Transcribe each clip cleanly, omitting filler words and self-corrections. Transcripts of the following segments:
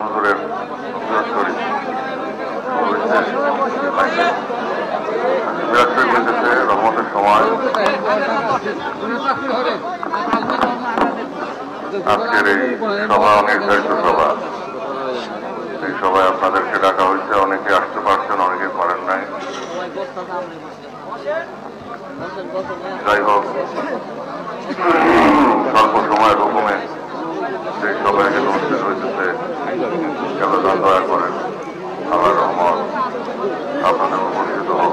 হুজুরের মিরাজ শরীফ মিরাজ শরীফ হইতেছে রহমতের সময়। আজকের এই সভা নির্ধারিত সভা, এই সভায় আপনাদেরকে ডাকা হয়েছে। অনেকে আসতে পারছেন, অনেকে পারেন নাই। যাই হোক, স্বল্প সময়ের হুকুমে সেই সভায় উপস্থিত হইতেছে। কেবল দয়া করেন, আল্লাহর রহমত আপনাদের উপস্থিত হোক।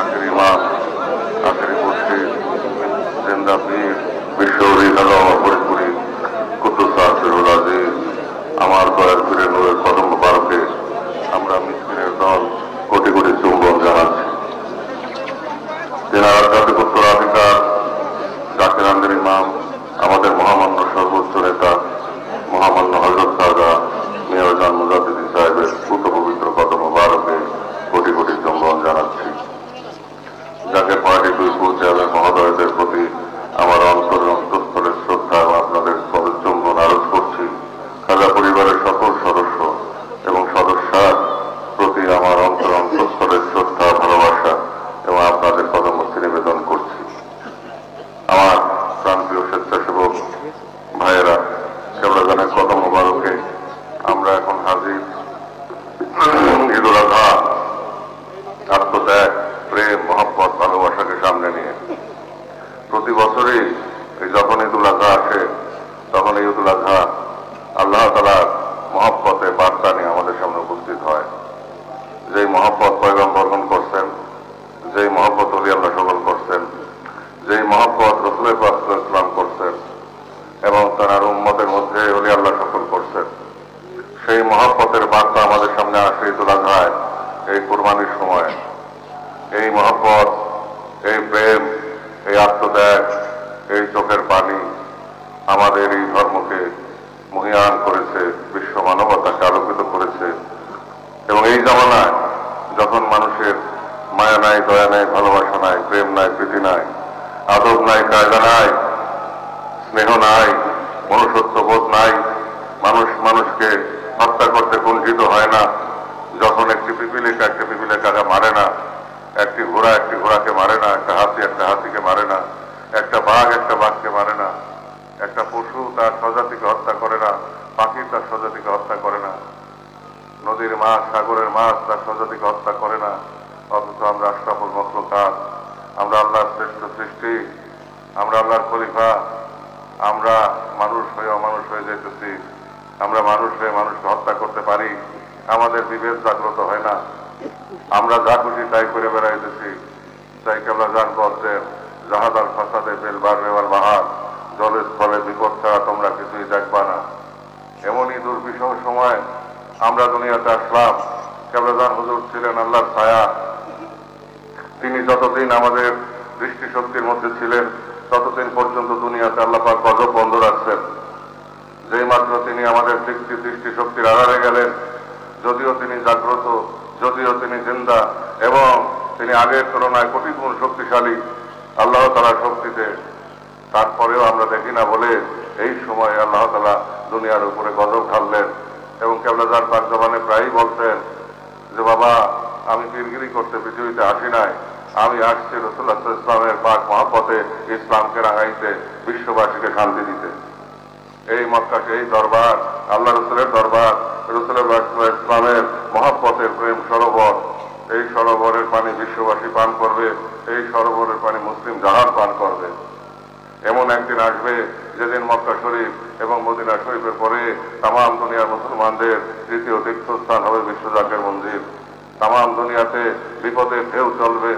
আখেরি ইমাম, আখেরি মুর্শিদ, জিন্দা পীর, বিশ্বরী ফরিদপুরি কুতুব আসিরুল আজিজ, আমার দয়ার পীরের নূরের কদম মুবারকে আমরা মিসকিনের দল কোটি কোটি চুম্বন জানাচ্ছি। তেনার জাতিক উত্তরাধিকার জাকির আন্দের ইমাম, আমাদের মহামান্য সর্বোচ্চ নেতা মহামান্য হযরত খাজা মিয়াজান মুজাদ্দিদি সাহেবের পুত পবিত্র কদম মুবারকে কোটি কোটি চুম্বন জানাচ্ছি। যাকে পার্টি দুই ফুল চেয়ারম্যান মহোদয়দের প্রতি আমার অন্তঃস্থলের শ্রদ্ধা এবং আপনাদের চুম্বন আরোপ করছি। খাজা পরিবারের সকল সদস্য এবং সদস্যার প্রতি আমার অন্তঃস্থলের শ্রদ্ধা, ভালোবাসা এবং আপনাদের পদমূর্তি নিবেদন করছি। আমার প্রান্তীয় স্বেচ্ছাসেবক ভাইয়েরা, কেবলাজানের কদম মোবারকে আমরা এখন হাজির। ঈদুল আজহা, আত্মত্যাগ, প্রেম, মহব্বত, ভালোবাসাকে সামনে নিয়ে প্রতি বছরই যখন ঈদুল আজহা আসে, তখন এই ঈদুল আজহা আল্লাহ তাআলার মহব্বতে বার্তা নিয়ে আমাদের সামনে উপস্থিত হয়। যেই মহব্বত পয়গম্বর গ্রহণ করছেন, যেই মহব্বত ওলি আল্লাহ সকল করছেন, যেই মহব্বত রাসূল পাক সাল্লাল্লাহু আলাইহি ওয়াসাল্লাম করছেন এবং তার উম্মতের মধ্যে ওলি আল্লাহ সকল করছেন, সেই মহব্বতের বার্তা আমাদের সামনে আসে ঈদুল আজহায়, এই কুরবানির সময়। এই মহব্বত, এই প্রেম, এই আত্মত্যাগ, এই চোখের পানি আমাদের এই ধর্মকে মহিয়ান করেছে, বিশ্ব মানবতাকে আলোকিত করেছে। এবং এই জামানায় যখন মানুষের মায়া নাই, দয়া নাই, ভালোবাসা নাই, প্রেম নাই, প্রীতি নাই, আদব নাই, কায়দা নাই, স্নেহ নাই, মনুষ্যত্ববোধ নাই, মানুষ মানুষকে হত্যা করতে কুণ্ঠিত হয় না, যখন একটি পিপিলিকাকে মারে না, একটি ঘোড়াকে মারে না, একটা হাতিকে মারে না, একটা বাঘ একটা বাঘকে মারে না, একটা পশু তার স্বজাতিকে হত্যা করে না, পাখি তার স্বজাতিকে হত্যা করে না, নদীর মাছ, সাগরের মাছ তার স্বজাতিকে হত্যা করে না। অথচ আমরা আশরাফুল মখলুকাত, আমরা আল্লাহর শ্রেষ্ঠ সৃষ্টি, আমরা আল্লাহর খলিফা, আমরা মানুষ হয়ে অমানুষ হয়ে যেতেছি। আমরা মানুষ হয়ে মানুষকে হত্যা করতে পারি, আমাদের বিবেক জাগ্রত হয় না, আমরা যা খুশি তাই করে বেড়াইতেছি। তাই কেবলাজান বলছেন, জাহাদাল ফাসাদে বেল বারবে ওয়াল বাহার, জলের স্থলে বিপদ ছাড়া তোমরা কিছুই দেখবা না। এমনই দুর্বিষহ সময় আমরা দুনিয়াতে আসলাম। কেবলাজান হুজুর ছিলেন আল্লাহর ছায়া। তিনি যতদিন আমাদের দৃষ্টিশক্তির মধ্যে ছিলেন, ততদিন পর্যন্ত দুনিয়াতে আল্লাহ পাক গজব বন্ধ রাখছেন। যেই মাত্র তিনি আমাদের দৃষ্টিশক্তির আড়ালে গেলেন, যদিও তিনি জাগ্রত, যদিও তিনি জিন্দা এবং তিনি আগের তুলনায় কোটি গুণ শক্তিশালী আল্লাহ তাআলার শক্তিতে, তারপরেও আমরা দেখি না বলে এই সময় আল্লাহ তাআলা দুনিয়ার উপরে গজব ঢাললেন। এবং কেবলাজান পাক জবানে প্রায়ই বলতেন যে, বাবা, আমি পীরগিরি করতে পৃথিবীতে আসি নাই, আমি আসছি রাসূলুল্লাহ সাল্লাল্লাহু আলাইহি ওয়াসাল্লামের পাক মহব্বতে ইসলামকে রাঙাইতে, বিশ্ববাসীকে শান্তি দিতে। এই মক্কা সেই দরবার, আল্লাহ রসুলের দরবার, রাসূলুল্লাহ সাল্লাল্লাহু আলাইহি ইসলামের মহব্বতের প্রেম সরোবর। এই সরোবরের পানি বিশ্ববাসী পান করবে, এই সরোবরের পানি মুসলিম জাহান পান করবে। এমন একদিন আসবে যেদিন মক্কা শরীফ এবং মদিনা শরীফের পরে তামাম দুনিয়ার মুসলমানদের তৃতীয় তীর্থস্থান হবে বিশ্বজাকের মন্দির। তামাম দুনিয়াতে বিপদের ঢেউ চলবে,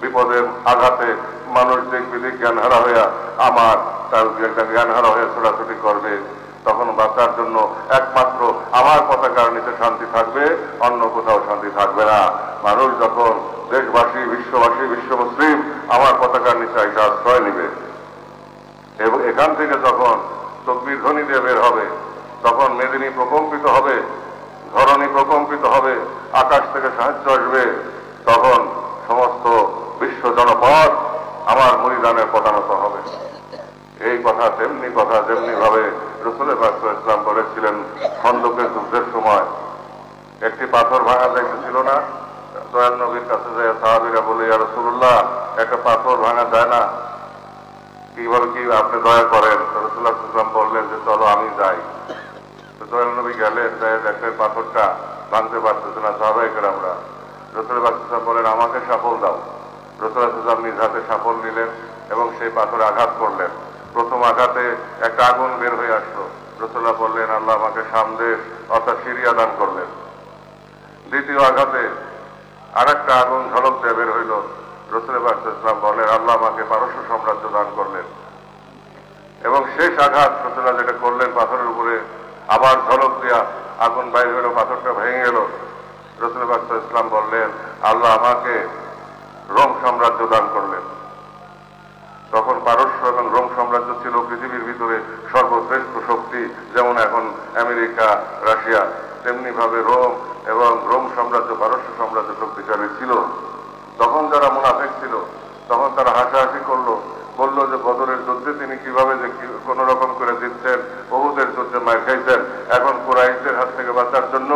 বিপদের আঘাতে মানুষ দিক বিদিক জ্ঞানহারা হইয়া তার জ্ঞানহারা হয়ে ছোটাছুটি করবে। তখন বাঁচার জন্য একমাত্র আমার পতাকার নিচে শান্তি থাকবে, অন্য কোথাও শান্তি থাকবে না। মানুষ যখন দেশবাসী, বিশ্ববাসী, বিশ্ব মুসলিম আমার পতাকার নিচে একটা আশ্রয় নিবে এবং এখান থেকে যখন তকবীর ধ্বনি দিয়ে বের হবে, তখন মেদিনী প্রকম্পিত হবে, ধরণী প্রকম্পিত হবে, আকাশ থেকে সাহায্য আসবে, তখন সমস্ত বিশ্ব জনপদ আমার মুরিদানের প্রধানত হবে। এই কথা তেমনি কথা যেমনি ভাবে রাসূল পাক সাল্লাল্লাহু আলাইহি ওয়াসাল্লাম বলেছিলেন খন্দকের যুদ্ধের সময় একটি পাথর ভাঙা যাইতেছিল না, দয়াল নবীর কাছে যায় সাহাবীরা বলে, ইয়া রাসূলুল্লাহ, একটা পাথর ভাঙা যায় না, কিভাবে কি আপনি দয়া করেন? রাসূলুল্লাহ সাল্লাল্লাহু আলাইহি ওয়াসাল্লাম বললেন যে চলো আমি যাই। তো দয়াল নবী গেলেন, দেখলেন পাথরটা ভাঙতে পারতেছে না। সাহাবায়ে কেরামরা রাসূল পাক সাল্লাল্লাহু আলাইহি ওয়াসাল্লাম বলেন, আমাকে সাফল দাও। রাসূল সাল্লাল্লাহু আলাইহি ওয়াসাল্লাম নিজ হাতে সাফল নিলেন এবং সেই পাথরে আঘাত করলেন। প্রথম আঘাতে একটা আগুন বের হয়ে আসলো। রাসূলুল্লাহ বললেন, আল্লাহ আমাকে সামদেশ অর্থাৎ সিরিয়া দান করলেন। দ্বিতীয় আঘাতে আর একটা আগুন ঝলক দিয়ে বের হইল। রাসূল পাক সাল্লাল্লাহু আলাইহি ওয়াসাল্লাম বললেন, আল্লাহ আমাকে পারস্য সাম্রাজ্য দান করলেন। এবং শেষ আঘাত রাসূলুল্লাহ যেটা করলেন পাথরের উপরে, আবার ঝলক দিয়া আগুন বাইর হইল, পাথরটা ভেঙে গেল। রাসূল পাক সাল্লাল্লাহু আলাইহি ওয়াসাল্লাম বললেন, আল্লাহ আমাকে রোম সাম্রাজ্য দান করলেন। তখন পারস্য এবং রোম সাম্রাজ্য ছিল পৃথিবীর ভিতরে সর্বশ্রেষ্ঠ শক্তি। যেমন এখন আমেরিকা, রাশিয়া, তেমনি ভাবে রোম এবং রোম সাম্রাজ্য, পারস্য সাম্রাজ্য শক্তিশালী ছিল। তখন যারা মুনাফিক ছিল তখন তারা হাসাহাসি করলো, বললো যে বদরের যুদ্ধে তিনি কিভাবে যে কোন রকম করে জিতছেন, উহুদের যুদ্ধে মার খাইছেন, এখন কুরাইশদের হাত থেকে বাঁচার জন্য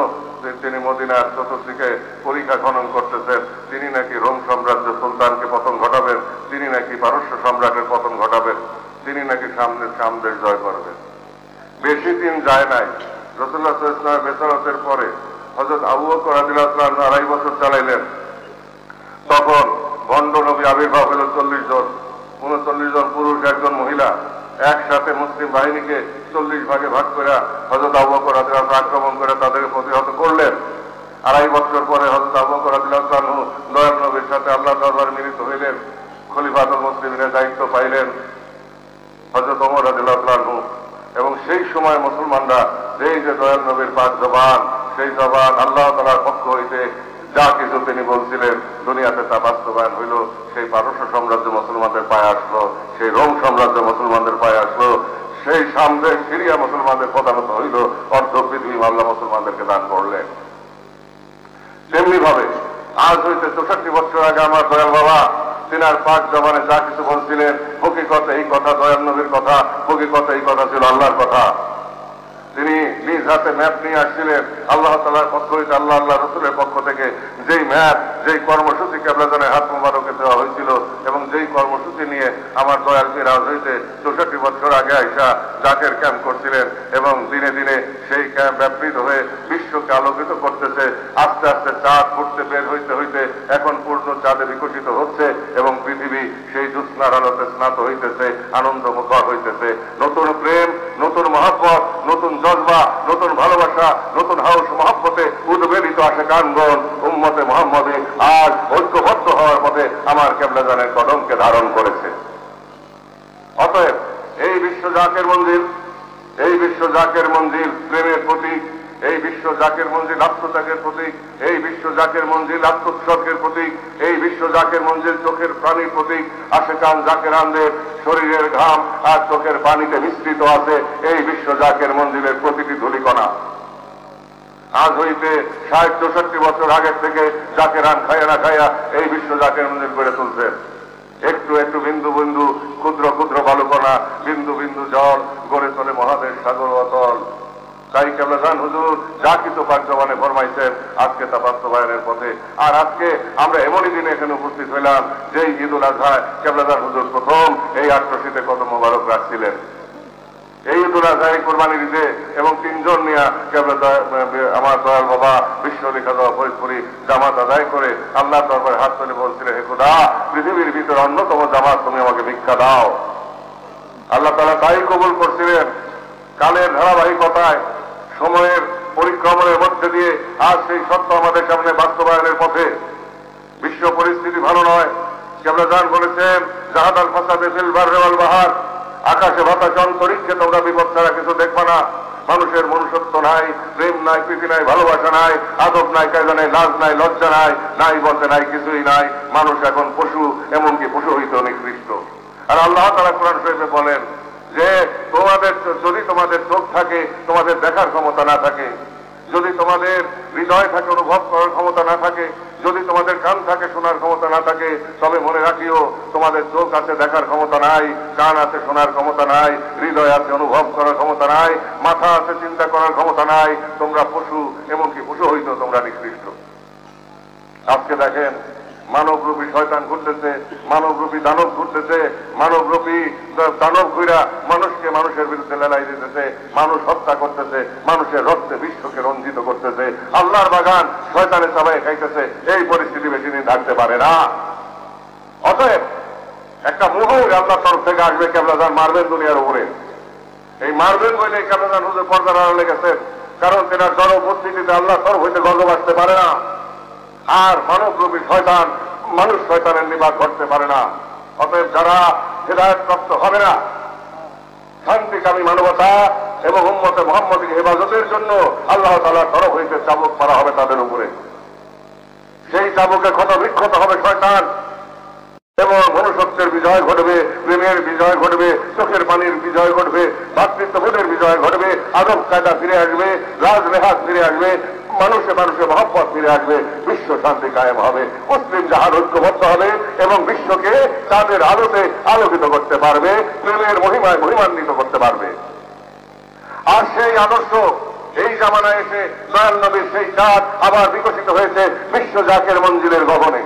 তিনি মদিনার চতুর্দিকে পরীক্ষা খনন করতেছেন, তিনি নাকি রোম সাম্রাজ্য সুলতানকে পতন ঘটাবেন, তিনি নাকি পারস্য সম্রাটের পতন ঘটাবেন, তিনি নাকি সামদেশ জয় করবেন। বেশি দিন যায় নাই, রাসূলুল্লাহ সাল্লাল্লাহু আলাইহি ওয়াসাল্লামের বেসারতের পরে হযরত আবু বকর রাদিয়াল্লাহু আনহু 2.5 বছর চালাইলেন। তখন ভণ্ড নবী আবির্ভাব হল 40 জন, 39 জন পুরুষ, 1 জন মহিলা, একসাথে মুসলিম বাহিনীকে 40 ভাগে ভাগ করে হযরত আবু বকর রাদিয়াল্লাহু আনহু আক্রমণ করে তাদেরকে প্রতিহত করলেন। 2.5 বছর পরে হযরত আবু বকর রাদিয়াল্লাহু আনহু দয়াল নবীর সাথে আল্লাহর দরবারে মিলিত হইলেন, খলিফাতুল মুসলিমিনের দায়িত্ব পাইলেন হযরত ওমর রাদিয়াল্লাহু আনহু। এবং সেই সময় মুসলমানরা যেই যে দয়াল নবীর পাক জবান, সেই জবান আল্লাহ তাআলার পক্ষ হইতে যা কিছু তিনি বলছিলেন দুনিয়াতে তা বাস্তবায়ন হইল। সেই পারস্য সাম্রাজ্য মুসলমানদের পায়ে আসলো, সেই রোম সাম্রাজ্য মুসলমানদের পায়ে আসলো, সেই সামদেশ সিরিয়া মুসলমানদের প্রধানত হইল, অর্ধ পৃথিবী আল্লাহ মুসলমানদেরকে দান করলেন। তেমনি ভাবে আজ হইতে 64 বছর আগে আমার দয়াল বাবা তিনার পাক জবানে যা কিছু বলছিলেন, হকিকতে এই কথা দয়াল নবীর কথা, হকিকতে এই কথা ছিল আল্লাহর কথা। তিনি নিজ হাতে ম্যাপ নিয়ে আসছিলেন আল্লাহ তাআলার পক্ষ হইতে, আল্লাহ রাসূলের পক্ষ থেকে যেই ম্যাপ, যেই কর্মসূচি কেবলাজানের হাত মোবারকে দেওয়া হয়েছিল এবং যেই কর্মসূচি নিয়ে আমার দয়াল পীর আজ হইতে 64 বছর আগে আইসা জাকের ক্যাম্প করছিলেন এবং দিনে দিনে সেই ক্যাম্প ব্যাপৃত হয়ে বিশ্বকে আলোকিত করতেছে। আস্তে আস্তে চাঁদ ফুটতে বের হইতে হইতে এখন পূর্ণ চাঁদে বিকশিত হচ্ছে এবং পৃথিবী সেই জ্যোৎস্নার আলোতে স্নাত হইতেছে, আনন্দ মুখর হইতেছে। নতুন প্রেম, নতুন মহব্বত, নতুন জজবা, নতুন ভালোবাসা, নতুন হাউস মহব্বতে উদ্বেলিত আশিকানগণ উম্মতে মুহাম্মদী আজ ঐক্যবদ্ধ হওয়ার পথে আমার কেবলাজানের কদমকে ধারণ করেছে। অতএব এই বিশ্ব জাকের মঞ্জিল, এই বিশ্ব জাকের মঞ্জিল প্রেমের প্রতীক, এই বিশ্ব জাকের মঞ্জিল আত্মত্যাগের প্রতীক, এই বিশ্ব জাকের মঞ্জিল আত্মোৎসর্গের প্রতীক, এই বিশ্ব জাকের মঞ্জিল চোখের প্রাণীর প্রতীক। আশেকান জাকেরানদের শরীরের ঘাম আর চোখের পানিতে মিশ্রিত আছে এই বিশ্ব জাকের মঞ্জিলের প্রতিটি ধূলিকণা। আজ হইতে 60-64 বছর আগের থেকে জাকেরান খাইয়া না খাইয়া এই বিশ্ব জাকের মঞ্জিল গড়ে তুলছেন। একটু একটু বিন্দু বিন্দু ক্ষুদ্র ক্ষুদ্র বালুকণা, বিন্দু বিন্দু জল গড়ে তোলে মহাদেশ সাগর অতল। তাই কেবলাজান হুজুর যা কিছু পাক জবানে ফরমাইছেন আজকে তা বাস্তবায়নের পথে। আর আজকে আমরা এমনই দিনে এখানে উপস্থিত হইলাম যেই ঈদুল আজহায় কেবলাজান হুজুর প্রথম এই 88তে কদম মোবারক রাখছিলেন। এই ঈদুল আজহায় কোরবানির ঈদে এবং 3 জন নিয়ে আমার দয়াল বাবা বিশ্বলি খাজা ফরিদপুরি জামাত আদায় করে আল্লাহ দরবারে হাত তুলে বলছিলেন, হে খোদা, পৃথিবীর ভিতরে অন্যতম জামাত তুমি আমাকে ভিক্ষা দাও। আল্লাহ তাআলা তাই কবুল করছিলেন। কালের ধারাবাহিকতায়, সময়ের পরিক্রমণের মধ্যে দিয়ে আজ সেই সত্য আমাদের সামনে বাস্তবায়নের পথে। বিশ্ব পরিস্থিতি ভালো নয়। কেবলাজান বলেছেন, জাহাদাল ফাসাদে ফিল বাররি ওয়াল বাহর, আকাশে বাতাসে অন্তরিক্ষে তোমরা বিপদ ছাড়া কিছু দেখবা না। মানুষের মনুষ্যত্ব নাই, প্রেম নাই, প্রীতি নাই, ভালোবাসা নাই, আদব নাই, কায়দা নাই, লাজ নাই, লজ্জা নাই, নাই বলতে নাই, কিছুই নাই। মানুষ এখন পশু, এমনকি পশু হইতে নিকৃষ্ট। আর আল্লাহ তাআলা কোরআন শরীফে বলেন যে তোমাদের যদি তোমাদের চোখ থাকে, তোমাদের দেখার ক্ষমতা না থাকে, যদি তোমাদের হৃদয় থাকে অনুভব করার ক্ষমতা না থাকে, যদি তোমাদের কান থাকে শোনার ক্ষমতা না থাকে, তবে মনে রাখিও তোমাদের চোখ আছে দেখার ক্ষমতা নাই, কান আছে শোনার ক্ষমতা নাই, হৃদয় আছে অনুভব করার ক্ষমতা নাই, মাথা আছে চিন্তা করার ক্ষমতা নাই। তোমরা পশু, এমনকি পশু হইতেও তোমরা নিকৃষ্ট। আজকে দেখেন মানবরূপী শয়তান ঘুরতেছে, মানবরূপী দানব ঘুরতেছে, মানবরূপী দানব ঘুরা মানুষকে মানুষের বিরুদ্ধে লড়াই দিতেছে, মানুষ হত্যা করতেছে, মানুষের রক্তে বিশ্বকে রঞ্জিত করতেছে, আল্লাহর বাগান শয়তানের সবাই খাইতেছে। এই পরিস্থিতি বেশি দিন থাকতে পারে না। অতএব একটা মুহূর্ত আল্লাহর তরফ থেকে আসবে, কেবলাজান মারবেন দুনিয়ার উপরে। এই মারবেন বলে কেবলাজান হুজুর পর্দার আড়ালে গেছেন, কারণ তেনার জড় উপস্থিতিতে আল্লাহ তরফ হইতে গজব আসতে পারে না। আর মানবরূপী শয়তান মানুষ শয়তানের নিবাস করতে পারে না। অতএব যারা হিদায়াতপ্রাপ্ত হবে না, শান্তিকামী মানবতা এবং উম্মতে মুহাম্মদী হেফাজতের জন্য আল্লাহ তাআলার তরফ হইতে চাবুক মারা হবে তাদের উপরে। সেই চাবুকে ক্ষত বিক্ষত হবে শয়তান এবং মনুষ্যত্বের বিজয় ঘটবে, প্রেমের বিজয় ঘটবে, চোখের পানির বিজয় ঘটবে, ভাতৃত্ববোধের বিজয় ঘটবে, আদব কায়দা ফিরে আসবে, রাজ রেহাজ ফিরে আসবে, মানুষে মানুষে মহব্বত ফিরে আসবে, বিশ্ব শান্তি কায়েম হবে, মুসলিম জাহান ঐক্যবদ্ধ হবে এবং বিশ্বকে তাদের আলোতে আলোকিত করতে পারবে, প্রেমের মহিমায় মহিমান্বিত করতে পারবে। আর সেই আদর্শ এই জামানায় এসে দয়াল নবীর সেই চাঁদ আবার বিকশিত হয়েছে বিশ্ব জাকের মঞ্জিলের গগনে।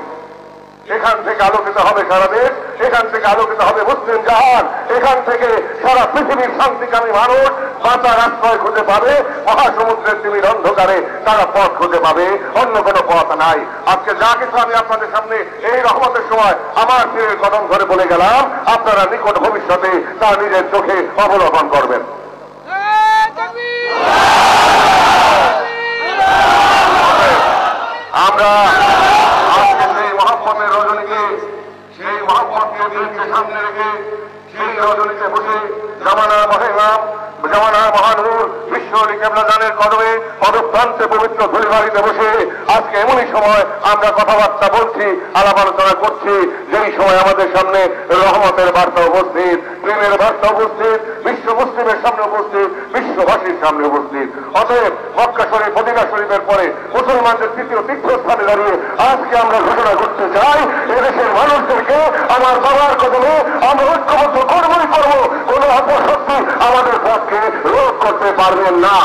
এখান থেকে আলোকিত হবে সারা দেশ, এখান থেকে আলোকিত হবে মুসলিম জাহান, এখান থেকে সারা পৃথিবীর শান্তিকামী মানুষ বাঁচার আশ্রয় খুঁজে পাবে, মহাসমুদ্রের টিভির অন্ধকারে তারা পথ খুঁজে পাবে, অন্য কোনো পথ নাই। আজকে যা কিছু আমি আপনাদের সামনে এই রহমতের সময় আমার পীরের কদম ধরে বলে গেলাম, আপনারা নিকট ভবিষ্যতে তা নিজের চোখে অবলোকন করবেন। আমরা আজকে সেই মহব্বতের রজনীকে, সেই মহব্বতকে দিলকে সামনে রেখে সেই রজনীতে বসে জামানার মহেলাম, জামানার মহানূর বিশ্ব কেবলাজানের কদমে পদপ্রান্তে পবিত্র ধুলিবাড়িতে বসে আজকে এমনই সময় আমরা কথাবার্তা বলছি, আলাপ আলোচনা করছি, যেই সময় আমাদের সামনে রহমতের বার্তা উপস্থিত, প্রেমের বার্তা উপস্থিত, বিশ্ব মুসলিমের সামনে উপস্থিত, বিশ্ববাসীর সামনে উপস্থিত। অতএব মক্কা শরীফ, মদিনা শরীফের পরে মুসলমানদের তৃতীয় তীর্থস্থানে দাঁড়িয়ে আজকে আমরা ঘোষণা করতে চাই, এদেশের মানুষদেরকে আমার বাবার কদমে আমরা ঐক্যবদ্ধ করবই করব, কোন অপশক্তি আমাদের পক্ষে রোধ করতে পারবেন না।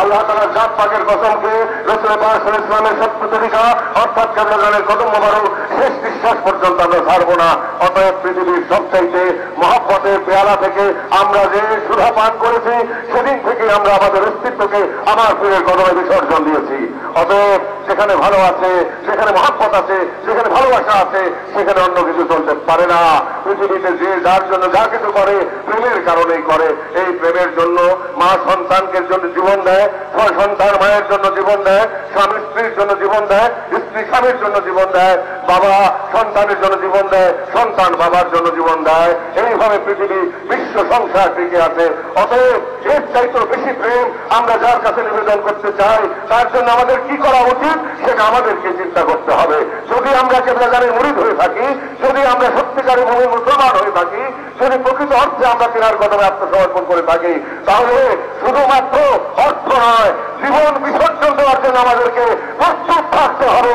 আল্লাহ তাআলা জাত পাকের কসমকে রাসূল পাক সাল্লাল্লাহু আলাইহি ওয়াসাল্লামের সত্য তরিকা অর্থাৎ কেবলাজানের কদম মোবারক শেষ নিঃশ্বাস পর্যন্ত আমরা ছাড়বো না। অতএব পৃথিবীর সবচাইতে মহব্বতের পেয়ালা থেকে আমরা যে সুধা পান করেছি, সেদিন থেকে আমরা আমাদের অস্তিত্বকে আমার পীরের কদমে বিসর্জন দিয়েছি। অতএব যেখানে ভালো আছে, সেখানে মহব্বত আছে, সেখানে ভালোবাসা আছে, সেখানে অন্য কিছু চলতে পারে না। পৃথিবীতে যে যার জন্য যা কিছু করে প্রেমের কারণেই করে। এই প্রেমের জন্য মা সন্তানকে জন্য জীবন দেয়, সন্তান মায়ের জন্য জীবন দেয়, স্বামী স্ত্রীর জন্য জীবন দেয়, স্ত্রী স্বামীর জন্য জীবন দেয়, বাবা সন্তানের জন্য জীবন দেয়, সন্তান বাবার জন্য জীবন দেয়। এইভাবে পৃথিবী বিশ্ব সংসার টিকে আছে। অতএব এর চাইতে বেশি প্রেম আমরা যার কাছে নিবেদন করতে চাই, তার জন্য আমাদের কি করা উচিত সেটা আমাদেরকে চিন্তা করতে হবে। যদি আমরা কেবলাজানের মুরিদ হয়ে থাকি, যদি আমরা সত্যিকারের মুমিন মুসলমান হয়ে থাকি, যদি প্রকৃত অর্থে আমরা তিনার কদমে আত্মসমর্পণ করে থাকি, তাহলে শুধুমাত্র অর্থ নয়, জীবন বিসর্জন দেওয়ার জন্য আমাদেরকে প্রস্তুত থাকতে হবে।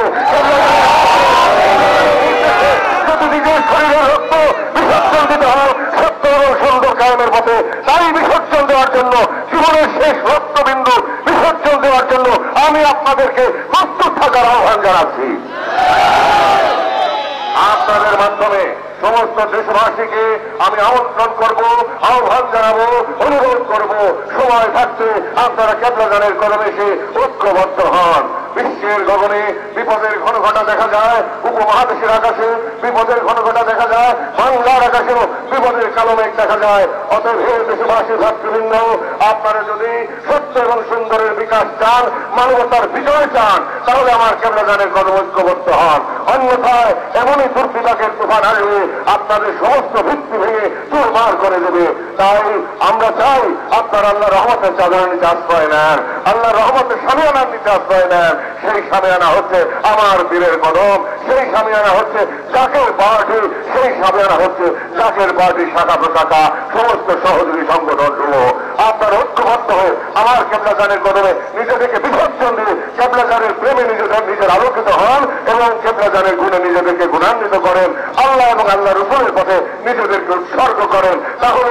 যদি নিজের শরীরের রক্ত বিসর্জন দিতে হয় সত্য এবং সুন্দর কায়েমের পথে, তাই বিসর্জন দেওয়ার জন্য, জীবনের শেষ রক্তবিন্দু বিসর্জন দেওয়ার জন্য আমি আপনাদেরকে প্রস্তুত থাকার আহ্বান জানাচ্ছি। আপনাদের মাধ্যমে সমস্ত দেশবাসীকে আমি আমন্ত্রণ করব, আহ্বান জানাবো, অনুরোধ করব, সময় থাকতে আপনারা কেবলাজানের কদমে এসে ঐক্যবদ্ধ হন। বিশ্বের গগনে বিপদের ঘন ঘটা দেখা যায়, উপমহাদেশের আকাশে বিপদের ঘন ঘটা দেখা যায়, বাংলার আকাশেও বিপদের কালো মেঘ দেখা যায়। অতএব হে দেশবাসী ভাতৃবৃন্দ, আপনারা যদি সত্য এবং সুন্দরের বিকাশ চান, মানবতার বিজয় চান, তাহলে আমার কেবলাদানের কদম ঐক্যবদ্ধ হন। অন্যথায় এমনই দুর্বিপাকের তুফান আসবে, আপনাদের সমস্ত ভিত্তি ভেঙে চুরমার করে দেবে। তাই আমরা চাই আপনার আল্লাহ রহমতের চাদরের নিচে আশ্রয় নেন, আল্লাহ রহমতের সামিয়ানার নিচে আশ্রয় নেন। সেই সামিয়ানা হচ্ছে আমার পীরের কদম, সেই সামিয়ানা হচ্ছে জাকের পার্টি, সেই সামিয়ানা হচ্ছে জাকের পার্টি শাখা প্রশাখা সমস্ত সহযোগী সংগঠন সমূহ। আপনার ঐক্যবদ্ধ হয়ে আমার কেবলাদানের কদমে নিজেদেরকে বিসর্জন দিয়ে কেবলাদানের প্রেমে নিজের আলোকিত হন এবং কেবলাদানের গুণে নিজেদেরকে গুণান্বিত করেন, আল্লাহ এবং আল্লাহ রসুলের পথে নিজেদেরকে উৎসর্গ করেন। তাহলে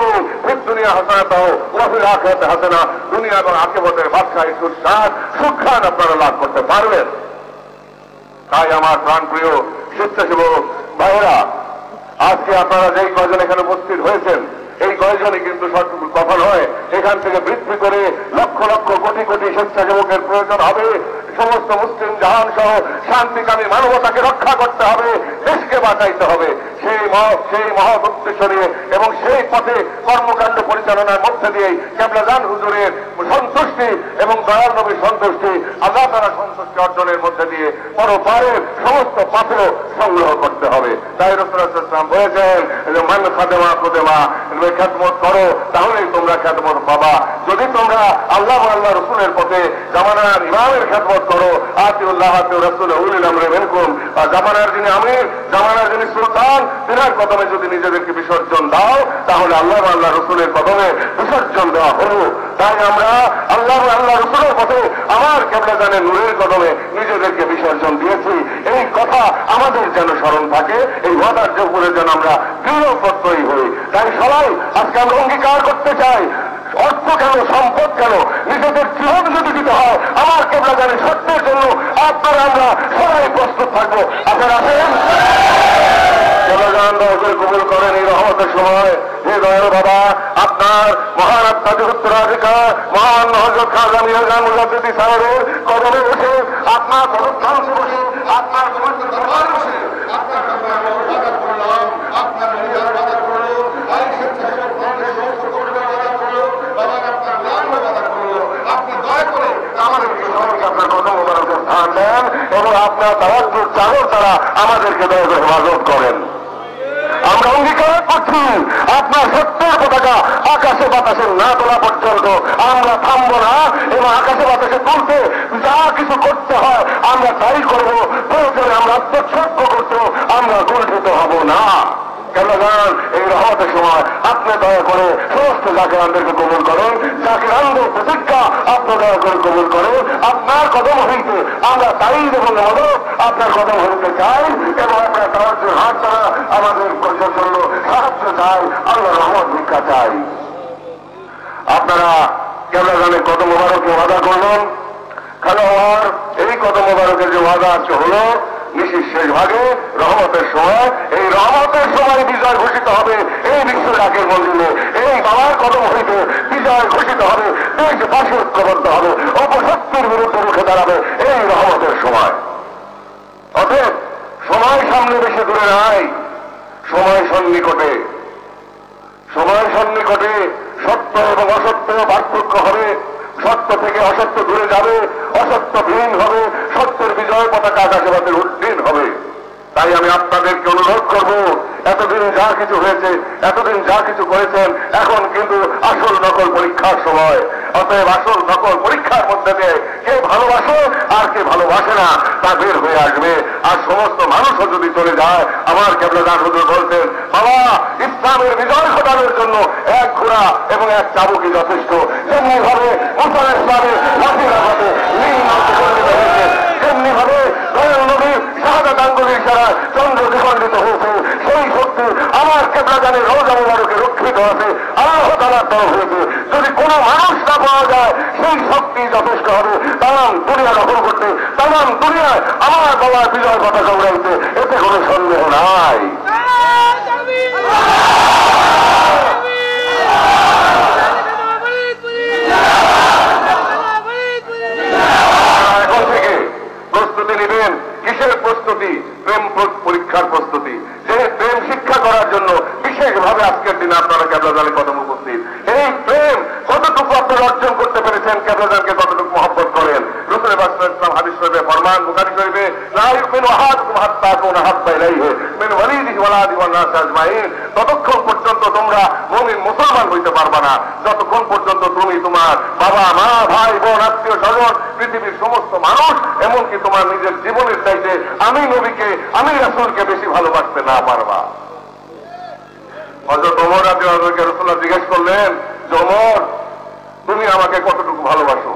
দুনিয়া হাসানাত ওয়াফিল আখিরাতে হাসানা, দুনিয়া এবং আখিরাতের বাদশাহী সুখ্যান আপনারা লাভ করতে পারবেন। তাই আমার প্রাণপ্রিয় স্বেচ্ছাসেবক ভাইয়েরা, আজকে আপনারা যেই কয়জন এখানে উপস্থিত হয়েছেন, এই কয়জনই কিন্তু কথা নয়। এখান থেকে বৃদ্ধি করে লক্ষ লক্ষ কোটি কোটি স্বেচ্ছাসেবকের প্রয়োজন হবে। সমস্ত মুসলিম জাহান সহ শান্তিকামী মানবতাকে রক্ষা করতে হবে, দেশকে বাঁচাইতে হবে। সেই মহৎ উদ্দেশ্য নিয়ে এবং সেই পথে কর্মকাণ্ড পরিচালনার মধ্যে দিয়েই কেবলাদান হুজুরের সন্তুষ্টি এবং দয়াল নবীর সন্তুষ্টি, আল্লাহ তাআলা সন্তুষ্টি অর্জনের মধ্যে দিয়ে পরপারের সমস্ত পাথর সংগ্রহ করতে হবে। তাই রাসূলুল্লাহ সাল্লাল্লাহু আলাইহি ওয়াসাল্লাম বলেছেন যে মান খাদেমা খুদেমা, খেদমত করো তাহলেই তোমরা খেদমত পাবা। যদি তোমরা আল্লাহ আল্লাহ রসুলের পথে জামানার ইমামের খেদমত করো, আতিউল্লাহ আতিউর রাসূল উলিল আমরি মিনকুম, জামানার যিনি আমির, জামানার যিনি সুলতান, তিনার কদমে যদি নিজেদেরকে বিসর্জন দাও, তাহলে আল্লাহ আল্লাহ রসুলের কদমে বিসর্জন দেওয়া হলো। তাই আমরা আল্লাহ আল্লাহ রসুলের পথে আমার কেবলাদানের নূরের কদমে নিজেদেরকে বিসর্জন দিয়েছি। এই কথা আমাদের যেন স্মরণ থাকে, এই ওয়াদার উপরে যেন আমরা দৃঢ় প্রত্যয়ী হই। তাই সবাই আজকে আমরা অঙ্গীকার করতে চাই, অর্থ কেন, সম্পদ কেন, নিজেদের জীবন যদি দিতে হয় আমার কেবলাদানের সত্যের জন্য, আপনারা আমরা সবাই প্রস্তুত থাকবো। আপনারা আছেন? কেবলাদান দরকার কবুল করেন এই রহমতের সময়। হে দয়াল বাবা, আপনার মহান আত্মাদের উত্তরাধিকার মহান হযরত খাজা মিরাজ মুজাদ্দিদি সাহেবের কদমে বসে, আপনার পদক্ষান্তে বসে, আপনার পবিত্র দরবারে বসে আপনার করলাম, আপনার বাধা করলো, এই স্বেচ্ছাসেবক ফ্রন্টের সমস্ত কর্মীরা বাধা করলো, বাবা আপনার নাম বাধা করলো। আপনি দয়া করে আমাদেরকে সবাইকে আপনার কদম মোবারকে স্থান দেন এবং আপনার তাওয়াজ্জুর চাদর দ্বারা আমাদেরকে দয়া করে হেফাজত করেন। আমরা অঙ্গীকার করছি আপনার সত্যের পতাকা আকাশে বাতাসে না তোলা পর্যন্ত আমরা থামবো না, এবং আকাশে বাতাসে তুলতে যা কিছু করতে হয় আমরা তাই করবো। প্রয়োজনে আমরা আত্মোৎসর্গ করতে আমরা কুণ্ঠিত হব না। কেবলাদান এই রহমতের সময় আপনি দয়া করে সমস্ত জাকিরানদেরকে কবুল করেন, জাকিরানদের প্রতিজ্ঞা আপনি দয়া করে কবুল করেন। আপনার কদম হইতে আমরা তাই এবং মদত আপনার কদম হইতে চাই এবং আপনার তাওয়াজ্জুর হাত দ্বারা আমাদের জন্য সাহায্য চাই, আল্লাহ রহমত ভিক্ষা চাই। আপনারা কেবলাদানের কদম মোবারকে ওয়াদা করলেন, খেলোয়াড় এই কদম মোবারকের যে ওয়াদা আছে হলো নিশির শেষ ভাগে রহমতের সময়, এই রহমতের সময় বিজয় ঘোষিত হবে এই বিশ্ব ডাকের মন্দিরে, এই বাবার কদম হইতে বিজয় ঘোষিত হবে, দেশবাসী ঐক্যবদ্ধ হবে, অপশক্তির বিরুদ্ধে রুখে দাঁড়াবে এই রহমতের সময়। অতএব সময় সামনে বেশি দূরে নাই, সময় সন্নিকটে। সময় সন্নিকটে সত্য এবং অসত্য পার্থক্য হবে, সত্য থেকে অসত্য দূরে যাবে, অসত্য বিহীন হবে, সত্যের বিজয় পতাকা আকাশে বাতাসে উড্ডীন হবে। তাই আমি আপনাদেরকে অনুরোধ করব, এতদিন যা কিছু হয়েছে, এতদিন যা কিছু করেছেন, এখন কিন্তু আসল নকল পরীক্ষার সময়। অতএব আসল নকল পরীক্ষার মধ্যে দিয়ে কে ভালোবাসে আর কে ভালোবাসে না তা বের হয়ে আসবে। আর সমস্ত মানুষও যদি চলে যায়, আমার কেবলাদান হুজুর বলতেন, বাবা ইসলামের বিজয় ঘটানোর জন্য এক ঘোড়া এবং এক চাবুকই যথেষ্ট। তেমনি ভাবে মুসা ইসলামের লাঠির আঘাতে হয়েছে, তেমনি ভাবে দয়াল নবীর শাহাদাত আঙ্গুলির ছাড়া চন্দ্র দ্বিখণ্ডিত হয়েছে। সেই শক্তি আমার কেবলাদানের রওজা মুবারকে রক্ষিত আছে আল্লাহ তাআলার তরফ হয়েছে। যদি কোনো মানুষ না পাওয়া যায়, সেই শক্তি যথেষ্ট হবে তামাম দুনিয়া দখল করতে, তামাম দুনিয়ায় আমার বাবার বিজয় পতাকা উড়াইতে, এতে কোনো সন্দেহ নাই। কদম উপস্থিত। এই প্রেম কতটুকু আপনারা অর্জন করতে পেরেছেন, কেবলাদানকে কতটুকু মহব্বত করেন। রাসূল ইসলাম হাদিস শরীফে ফরমান, বুখারী শরীফে, লা ইউমিনু আহাদুকুম হাত্তা আকুনা হাব্বা ইলাইহি মিন ওয়ালিদিহি ওয়া ওয়ালাদিহি ওয়ান নাস আজমাইন। ততক্ষণ পর্যন্ত তোমরা মুমিন মুসলমান হইতে পারবা না যতক্ষণ পর্যন্ত তুমি তোমার বাবা মা ভাই বোন আত্মীয় স্বজন পৃথিবীর সমস্ত মানুষ এমনকি তোমার নিজের জীবনের চাইতে আমি নবীকে আমি রাসূলকে বেশি ভালোবাসতে না পারবা। হযরত ওমর রাদিয়াল্লাহু আনহু রাসূলুল্লাহ জিজ্ঞেস করলেন, যে ওমর তুমি আমাকে কতটুকু ভালোবাসো?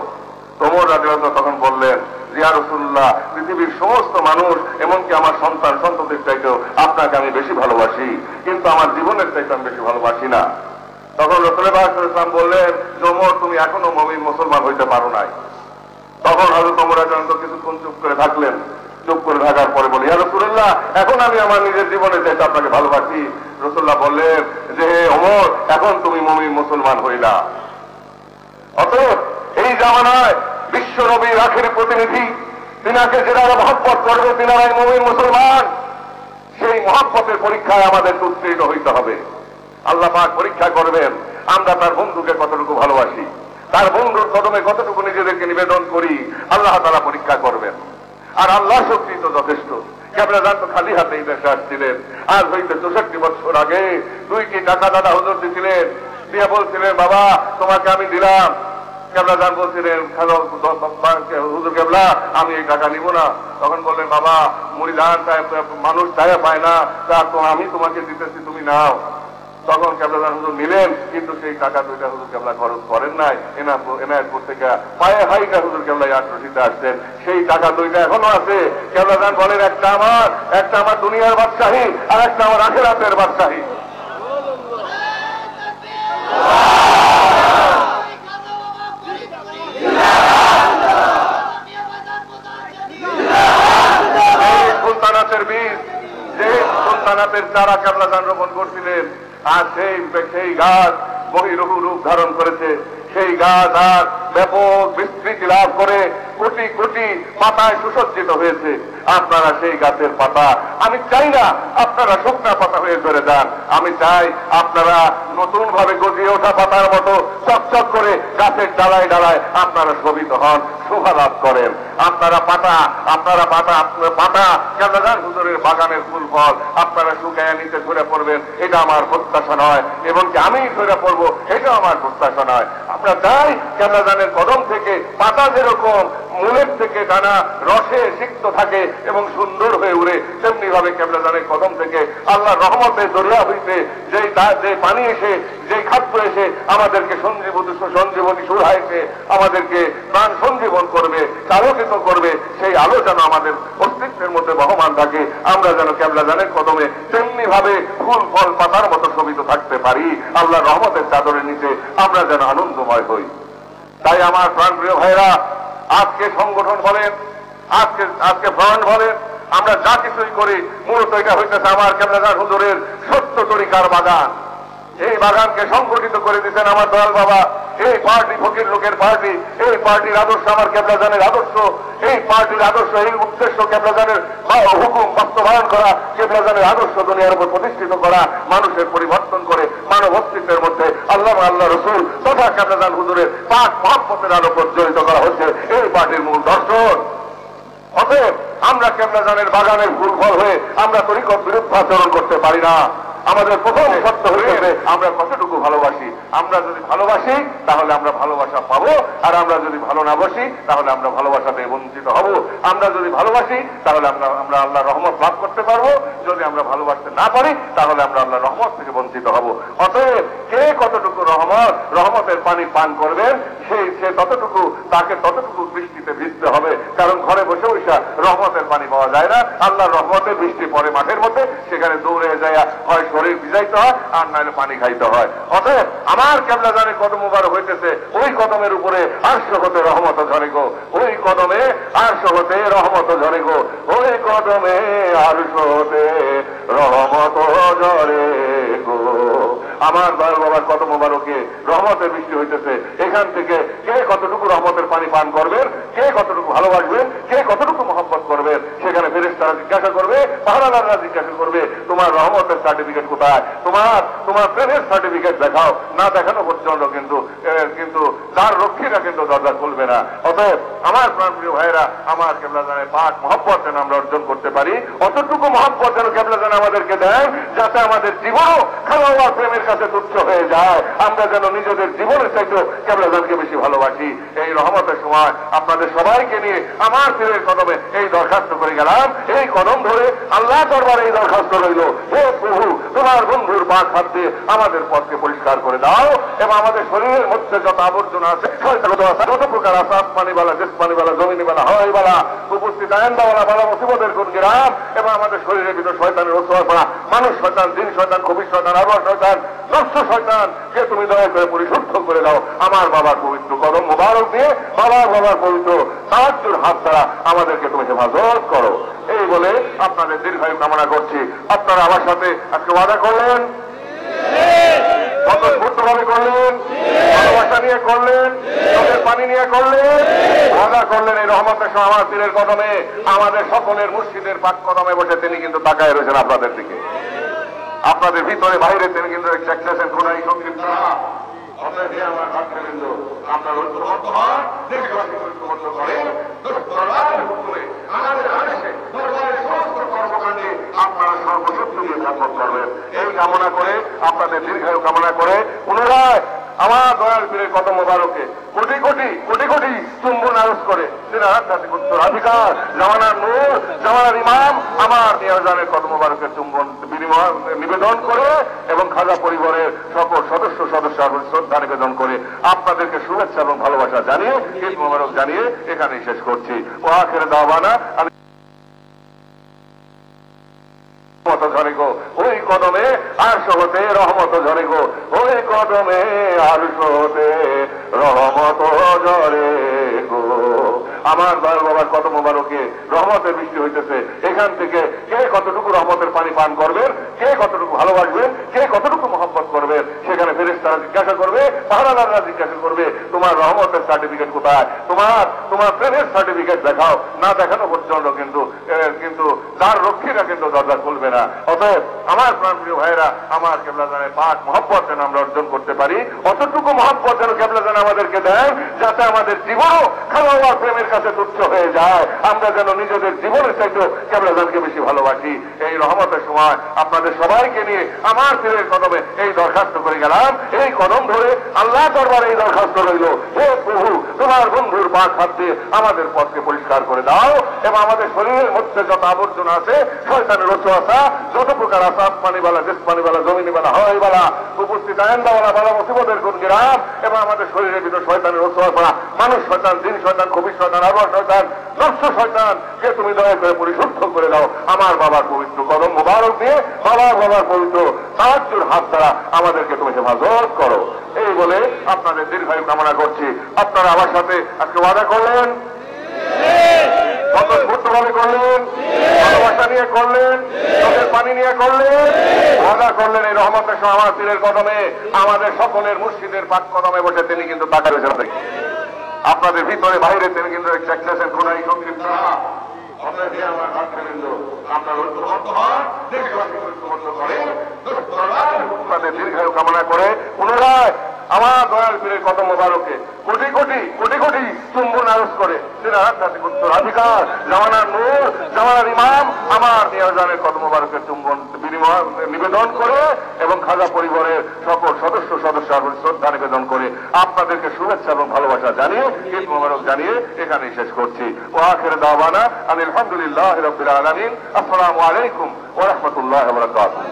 ওমর রাদিয়াল্লাহু আনহু তখন বললেন, ইয়া রাসূলুল্লাহ, পৃথিবীর সমস্ত মানুষ এমনকি আমার সন্তান সন্ততির চাইতেও আপনাকে আমি বেশি ভালোবাসি, কিন্তু আমার জীবনের চাইতে আমি বেশি ভালোবাসি না। তখন রাসূল পাক সাল্লাল্লাহু আলাইহি ওয়াসাল্লাম বললেন, যে ওমর তুমি এখনো মুমিন মুসলমান হইতে পারো নাই। তখন হযরত ওমর রাদিয়াল্লাহু আনহু কিছুক্ষণ চুপ করে থাকলেন। চুপ করে থাকার পরে বলে, ইয়া রাসূলুল্লাহ, এখন আমি আমার নিজের জীবনের চাইতে আপনাকে ভালোবাসি। রাসূলুল্লাহ বললেন যে, হে ওমর, এখন তুমি মুমিন মুসলমান হইলা। অতএব এই জামানায় বিশ্ব নবীর আখেরি প্রতিনিধি, তিনাকে যারা মহব্বত করবে তিনারাই মুমিন মুসলমান। সেই মহব্বতের পরীক্ষায় আমাদের উত্তীর্ণ হইতে হবে। আল্লাহ পাক পরীক্ষা করবেন আমরা তার বন্ধুকে কতটুকু ভালোবাসি, তার বন্ধুর কদমে কতটুকু নিজেদেরকে নিবেদন করি, আল্লাহ তাআলা পরীক্ষা করবেন। আর আল্লাহ শক্তি তো যথেষ্ট। আপনারা তো খালি হাতেই দেশে আসছিলেন। আজ হইতে 64 বছর আগে 2টি টাকা দাদা হুজুর দিছিলেন, দিয়ে বলছিলেন, বাবা তোমাকে আমি দিলাম। কেবলা জান বলছিলেন, হুজুর কেবলা আমি এই টাকা নিব না। তখন বললেন, বাবা মুরিদান মানুষ চায়া পায় না, তা তো আমি তোমাকে দিতেছি, তুমি নাও। তখন কেবলা জান হুজুর নিলেন, কিন্তু সেই টাকা 2টা হুজুর কেবলা খরচ করেন নাই। এনায়তপুর থেকে পায়ে হাইটা হুজুর কেবলা আটরশিতে আসছেন, সেই টাকা 2টা এখনো আছে। কেবলা জান বলেন, একটা আমার দুনিয়ার বাদশাহী, আর একটা আমার আখিরাতের বাদশাহী। সুলতানাতের বীজ, যে সুলতানাতের চারা কেবলা জান রোপণ করছিলেন, আর সেই গাছ মহিরূপ রূপ ধারণ করেছে। সেই গাছ আর ব্যাপক বিস্তৃতি লাভ করে কোটি কোটি পাতায় সুসজ্জিত হয়েছে। আপনারা সেই গাছের পাতা, আমি চাই না আপনারা শুকনা পাতা হয়ে ধরে যান। আমি চাই আপনারা নতুন ভাবে গজিয়ে ওঠা পাতার মতো চকচক করে গাছের ডালায় ডালায় আপনারা শোভিত হন, শোভা লাভ করেন। আপনারা পাতা কেবলা জান হুজুরের বাগানের ফুল ফল আপনারা শুকায় নিতে ধরে পড়বেন, এটা আমার প্রত্যাশা নয়। এবং কি আমি ধরে পড়বো, এটা আমার প্রত্যাশা নয়। আমরা চাই কেবলা জানের কদম থেকে পাতা যেরকম মূলের থেকে দানা রসে সিক্ত থাকে এবং সুন্দর হয়ে উড়ে, তেমনি ভাবে কেবলা জানের কদম থেকে আল্লাহ রহমতের দরিয়া হইতে যে পানি এসে, যে খাদ্য এসে আমাদেরকে সঞ্জীবনী সুরা এসে আমাদেরকে প্রাণ সঞ্জীবন করবে, আলোকিত করবে, সেই আলো যেন আমাদের অস্তিত্বের মধ্যে বহমান থাকে। আমরা যেন কেবলা জানের কদমে তেমনি ভাবে ফুল ফল পাতার মতো শোভিত থাকতে পারি। আল্লাহ রহমতের চাদরের নিচে আমরা যেন আনন্দময় হই। তাই আমার প্রাণপ্রিয় ভাইরা, আজকে সংগঠন বলেন, আজকে ফ্রন্ট বলেন, আমরা যা কিছুই করি মূলত এটা হইতেছে আমার কেবলা জান হুজুরের সত্য তরিকার বাগান। এই বাগানকে সংগঠিত করে দিচ্ছেন আমার দয়াল বাবা। এই পার্টি ফকির লোকের পার্টি, এই পার্টির আদর্শ আমার কেবলা জানের আদর্শ, এই পার্টির আদর্শ, এই উদ্দেশ্য কেবলা জানের হুকুম বাস্তবায়ন করা, কেবলা জানের আদর্শ দুনিয়ার উপর প্রতিষ্ঠিত করা, মানুষের পরিবর্তন করে মানব অস্তিত্বের মধ্যে আল্লাহ রসুল তথা কেবলা জান হুজুরের পাক মহব্বতের আলো প্রজ্বলিত করা হচ্ছে এই পার্টির মূল দর্শন। অতএব আমরা কেবলা জানের বাগানের ফুল ফল হয়ে আমরা তরিকত বিরুদ্ধাচরণ করতে পারি না। আমাদের প্রথম শর্ত হয়েছে আমরা কতটুকু ভালোবাসি। আমরা যদি ভালোবাসি তাহলে আমরা ভালোবাসা পাবো, আর আমরা যদি ভালো না বাসি তাহলে আমরা ভালোবাসা থেকে বঞ্চিত হব। আমরা যদি ভালোবাসি তাহলে আমরা আল্লাহ রহমত লাভ করতে পারবো, যদি আমরা ভালোবাসতে না পারি তাহলে আমরা আল্লাহ রহমত থেকে বঞ্চিত হব। অতএব কে কতটুকু রহমতের পানি পান করবেন, সে ততটুকু তাকে ততটুকু বৃষ্টিতে ভিজতে হবে। কারণ ঘরে বসে বসে রহমতের পানি পাওয়া যায় না। আল্লাহ রহমতের বৃষ্টি পরে মাঠের মধ্যে, সেখানে দৌড়ে যায়, হয় শরীর ভিজাইতে হয় আর নাহলে পানি খাইতে হয়। অতএব আমার কেবলা জানে কদম মুবারক হইতেছে, ওই কদমের উপরে আরশ হতে রহমত ঝরে গো, ওই কদমে আরশ হতে রহমত ঝরে গো, ওই কদমে আরশ হতে রহমত ঝরে গো। আমার দয়াল বাবার কদম মুবারকে রহমতের বৃষ্টি হইতেছে। এখান থেকে কে কতটুকু রহমতের পানি পান করবেন, কে কতটুকু ভালোবাসবেন, কে কতটুকু মহব্বত করবেন, সেখানে ফেরেশতারা জিজ্ঞাসা করবে, পাহারাদাররা জিজ্ঞাসা করবে, তোমার রহমতের সার্টিফিকেট কোথায়? তোমার প্রেমের সার্টিফিকেট দেখাও। না দেখানো পর্যন্ত কিন্তু কিন্তু যার রক্ষীরা কিন্তু দরজা খুলবে না। অতএব আমার প্রাণপ্রিয় ভাইয়েরা, আমার কেবলা জানে পাক মহব্বত যেন আমরা অর্জন করতে পারি, অতটুকু মহব্বত যেন কেবলা জানে আমাদেরকে দেন, যাতে আমাদের জীবনও খাওয়া প্রেমের কাছে তুচ্ছ হয়ে যায়। আমরা যেন নিজেদের জীবনের চাইতেও কেবলা জানকে বেশি ভালোবাসি। এই রহমতের সময় আপনাদের সবাইকে নিয়ে আমার পীরের কদমে এই দরখাস্ত করে গেলাম। এই কদম ধরে আল্লাহ দরবারে এই দরখাস্ত রইল, হে প্রভু, তোমার বন্ধুর পাক হাত দিয়ে আমাদের পথকে পরিষ্কার করে দাও এবং আমাদের শরীরের মধ্যে যত আবর্জনা আছে, যত প্রকার আছে, আসমানিওয়ালা, জিসমানিওয়ালা, জমিনিওয়ালা, হাওয়াইওয়ালা, উপস্থিত আইনদাওয়ালা, বালা মুসিবতের গুণগিরাম এবং আমাদের শরীরের ভিতর শয়তানের ওসওয়াসা, মানুষ শয়তান, জিন শয়তান, কবির শয়তান, আরওয়াহ শয়তান, নফস শয়তান কে তুমি দয়া করে পরিশুদ্ধ করে দাও। আমার বাবার পবিত্র কদম মোবারক দিয়ে বাবার পবিত্র সাহায্যের হাত দ্বারা আমাদেরকে তুমি হেফাজত করো। এই বলে আপনাদের দীর্ঘায়ু কামনা করছি। আপনারা আমার সাথে আজকে ওয়াদা করলেন, স্বতঃস্ফূর্তভাবে করলেন, ভালোবাসা নিয়ে করলেন, চোখের পানি নিয়ে করলেন, ওয়াদা করলেন এই রহমতের সময় আমার পীরের কদমে, আমাদের সকলের মুর্শিদের পাক কদমে বসে তিনি কিন্তু তাকায় রয়েছেন আপনাদের দিকে। আপনাদের ভিতরে বাইরে তিনি কিন্তু চাইতেছেন কোনাই সংক্ষিপ্ত আমার ভাতৃবৃন্দ, আপনার ঐক্যবদ্ধ হন, দেশবাসী ঐক্যবদ্ধ করেন, আমাদের আদেশে দরবারের সমস্ত কর্মকাণ্ডে আপনারা সর্বশক্তি দিয়ে সাপোর্ট করবেন। এই কামনা করে, আপনাদের দীর্ঘায়ু কামনা করে পুনরায় আমার দয়াল পীরের কদম মোবারকে কোটি কোটি কোটি কোটি চুম্বন আরজ করে তিনি আধ্যাত্মিক উত্তরাধিকার, জামানার নূর, জামানার ইমাম আমার নিয়াজানের কদম মোবারকের চুম্বন বিনিময় নিবেদন করে এবং খাজা পরিবারের সকল সদস্য শ্রদ্ধা নিবেদন করে আপনাদেরকে শুভেচ্ছা এবং ভালোবাসা জানিয়ে, ঈদ মোবারক জানিয়ে এখানেই শেষ করছি। ও আখেরে দাওয়ানা আমি ঝরে গো ওই কদমে আরশ হতে রহমত ঝরে গো, ওই কদমে আরশ হতে রহমত ঝরে গো। আমার দয়াল বাবার কদম মোবারকে রহমতের বৃষ্টি হইতেছে। এখান থেকে কে কতটুকু রহমতের পানি পান করবেন, কে কতটুকু ভালোবাসবেন, কে কতটুকু মহব্বত করবেন, সেখানে ফেরেশতারা জিজ্ঞাসা করবে, পাহারাদাররা জিজ্ঞাসা করবে, তোমার রহমতের সার্টিফিকেট কোথায়? তোমার প্রেমের সার্টিফিকেট দেখাও। না দেখানো পর্যন্ত কিন্তু যার রক্ষীরা কিন্তু দরজা খুলবে না। অতএব আমার প্রাণপ্রিয় ভাইয়েরা, আমার কেবলা জানে পাক মহব্বত যেন আমরা অর্জন করতে পারি, অতটুকু মহব্বত যেন কেবলা জানে আমাদেরকে দেন, যাতে আমাদের জীবনও খাওয়া প্রেমের কাছে তুচ্ছ হয়ে যায়। আমরা যেন নিজেদের জীবনের চাইতেও কেবলা জানকে বেশি ভালোবাসি। এই রহমতের সময় আপনাদের সবাইকে নিয়ে আমার পীরের কদমে এই দরখাস্ত করে গেলাম। এই কদম ধরে আল্লাহ দরবারে এই দরখাস্ত রইল, হে প্রভু, তোমার বন্ধুর পাক হাত দিয়ে আমাদের পথকে পরিষ্কার করে দাও এবং আমাদের শরীরের মধ্যে যত আবর্জনা আছে, শয়তানের ওসওয়াসা, যত প্রকার আছে, আসমানিওয়ালা, জিসমানিওয়ালা, জমিনিওয়ালা, হাওয়াইওয়ালা, উপস্থিত আইনদাওয়ালা, বালা মুসিবতের গুণগিরাম এবং আমাদের শরীরের ভিতর শয়তানের ওসওয়াসা, মানুষ শয়তান, জিন শয়তান, কবির শয়তান, আরওয়াহ শয়তান, নফস শয়তান কে তুমি দয়া করে পরিশুদ্ধ করে দাও। আমার বাবার পবিত্র কদম মোবারক দিয়ে বাবার পবিত্র সাহায্যের হাত দ্বারা আমাদেরকে তুমি হেফাজত করো। এই বলে আপনাদের দীর্ঘায়ু কামনা করছি। আপনারা আমার সাথে আজকে ওয়াদা করলেন, স্বতঃস্ফূর্তভাবে করলেন, ভালোবাসা নিয়ে করলেন, চোখের পানি নিয়ে করলেন, ওয়াদা করলেন এই রহমতের সময় আমার পীরের কদমে, আমাদের সকলের মুর্শিদের পাক কদমে বসে তিনি কিন্তু তাকায় রয়েছেন। আপনাদের ভিতরে বাইরে তিনি কিন্তু চাইতেছেন কোনাই সংক্ষিপ্ত আমার ভাতৃবৃন্দ, আপনার ঐক্যবদ্ধ হন, দেশবাসী ঐক্যবদ্ধ করেন, আপনাদের দীর্ঘায়ু কামনা করে পুনরায় আমার দয়াল পীরের কদম মোবারকে কোটি কোটি কোটি কোটি চুম্বন আরজ করে তিনি আধ্যাত্মিক উত্তরাধিকার, জামানার নূর, জামানার ইমাম আমার নিয়াজানের কদম মোবারকের চুম্বন বিনিময় নিবেদন করে এবং খাজা পরিবারের সকল সদস্য শ্রদ্ধা নিবেদন করে আপনাদেরকে শুভেচ্ছা এবং ভালোবাসা জানিয়ে, ঈদ মোবারক জানিয়ে এখানেই শেষ করছি। ও আখির দাওয়ানা আলহামদুলিল্লাহি রাব্বিল আলামিন। আসসালামু আলাইকুম ওয়া রাহমাতুল্লাহি ওয়া বারাকাতুহু।